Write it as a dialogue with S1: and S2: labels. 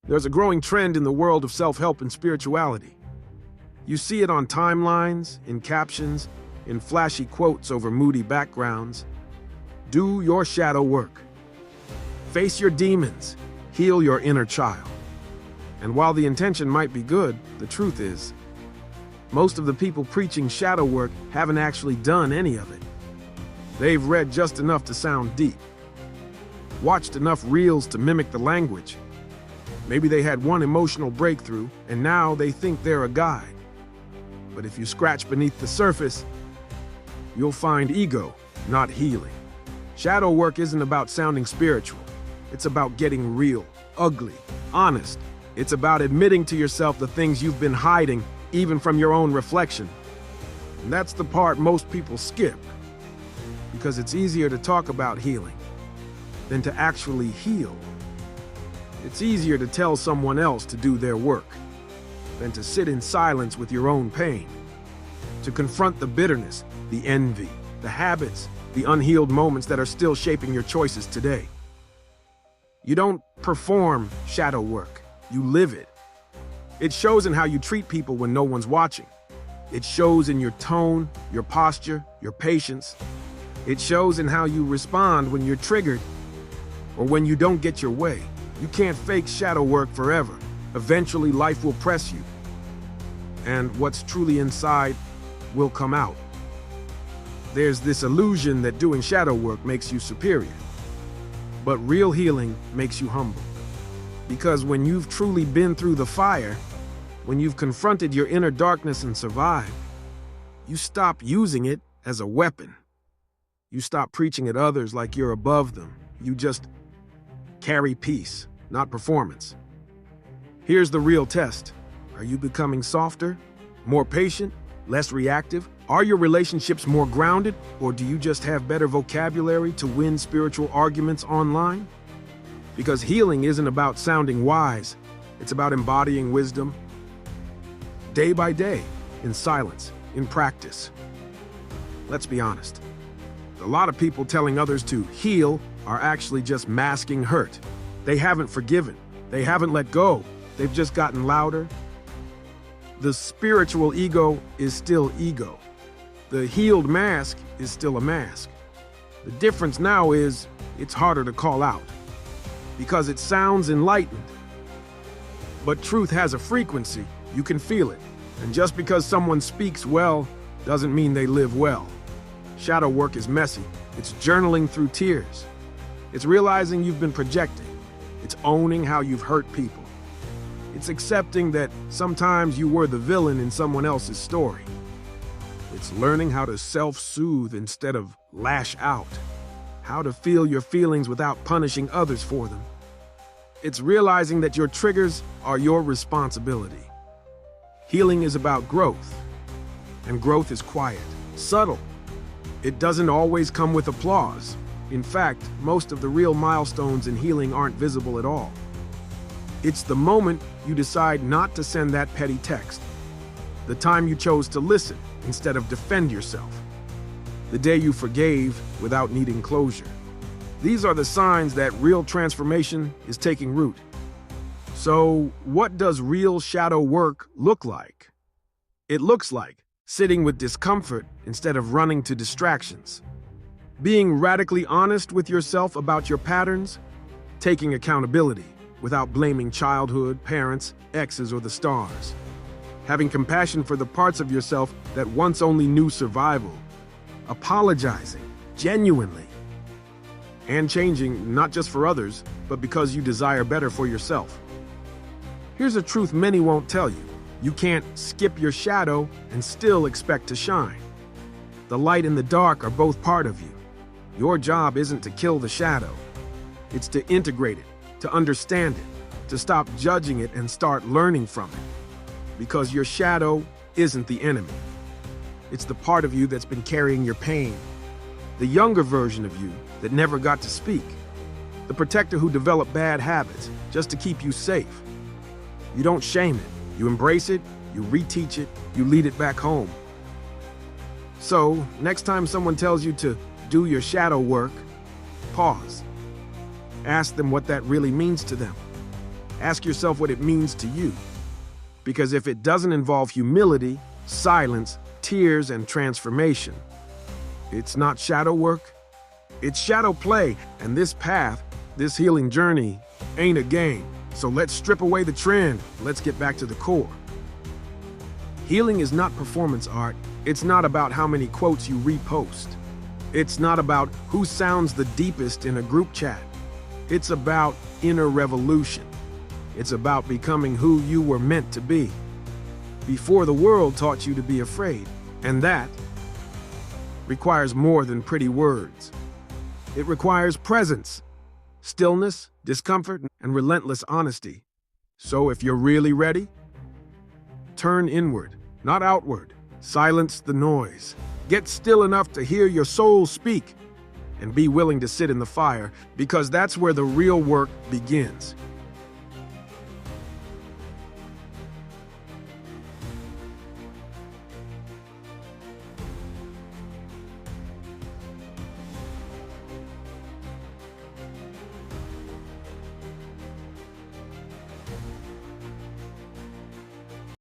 S1: There's a growing trend in the world of self-help and spirituality. You see it on timelines, in captions, in flashy quotes over moody backgrounds. Do your shadow work. Face your demons. Heal your inner child. And while the intention might be good, the truth is, most of the people preaching shadow work haven't actually done any of it. They've read just enough to sound deep, watched enough reels to mimic the language. Maybe they had one emotional breakthrough, and now they think they're a guide. But if you scratch beneath the surface, you'll find ego, not healing. Shadow work isn't about sounding spiritual. It's about getting real, ugly, honest. It's about admitting to yourself the things you've been hiding, even from your own reflection. And that's the part most people skip, because it's easier to talk about healing than to actually heal. It's easier to tell someone else to do their work than to sit in silence with your own pain, to confront the bitterness, the envy, the habits, the unhealed moments that are still shaping your choices today. You don't perform shadow work, you live it. It shows in how you treat people when no one's watching. It shows in your tone, your posture, your patience. It shows in how you respond when you're triggered or when you don't get your way. You can't fake shadow work forever. Eventually, life will press you, and what's truly inside will come out. There's this illusion that doing shadow work makes you superior, but real healing makes you humble. Because when you've truly been through the fire, when you've confronted your inner darkness and survived, you stop using it as a weapon. You stop preaching at others like you're above them. You just carry peace, not performance. Here's the real test. Are you becoming softer, more patient, less reactive? Are your relationships more grounded, or do you just have better vocabulary to win spiritual arguments online? Because healing isn't about sounding wise, it's about embodying wisdom day by day, in silence, in practice. Let's be honest. A lot of people telling others to heal are actually just masking hurt. They haven't forgiven. They haven't let go. They've just gotten louder. The spiritual ego is still ego. The healed mask is still a mask. The difference now is it's harder to call out because it sounds enlightened. But truth has a frequency. You can feel it. And just because someone speaks well doesn't mean they live well. Shadow work is messy. It's journaling through tears. It's realizing you've been projecting. It's owning how you've hurt people. It's accepting that sometimes you were the villain in someone else's story. It's learning how to self-soothe instead of lash out. How to feel your feelings without punishing others for them. It's realizing that your triggers are your responsibility. Healing is about growth, and growth is quiet, subtle. It doesn't always come with applause. In fact, most of the real milestones in healing aren't visible at all. It's the moment you decide not to send that petty text, the time you chose to listen instead of defend yourself, the day you forgave without needing closure. These are the signs that real transformation is taking root. So, what does real shadow work look like? It looks like sitting with discomfort instead of running to distractions, being radically honest with yourself about your patterns, taking accountability without blaming childhood, parents, exes, or the stars, having compassion for the parts of yourself that once only knew survival, apologizing genuinely, and changing not just for others, but because you desire better for yourself. Here's a truth many won't tell you. You can't skip your shadow and still expect to shine. The light and the dark are both part of you. Your job isn't to kill the shadow. It's to integrate it, to understand it, to stop judging it and start learning from it. Because your shadow isn't the enemy. It's the part of you that's been carrying your pain. The younger version of you that never got to speak. The protector who developed bad habits just to keep you safe. You don't shame it. You embrace it, you reteach it, you lead it back home. So, next time someone tells you to do your shadow work, pause. Ask them what that really means to them. Ask yourself what it means to you. Because if it doesn't involve humility, silence, tears, and transformation, it's not shadow work, it's shadow play. And this path, this healing journey, ain't a game. So let's strip away the trend. Let's get back to the core. Healing is not performance art. It's not about how many quotes you repost. It's not about who sounds the deepest in a group chat. It's about inner revolution. It's about becoming who you were meant to be before the world taught you to be afraid. And that requires more than pretty words. It requires presence, stillness, discomfort, and relentless honesty. So if you're really ready, turn inward, not outward. Silence the noise. Get still enough to hear your soul speak, and be willing to sit in the fire, because that's where the real work begins.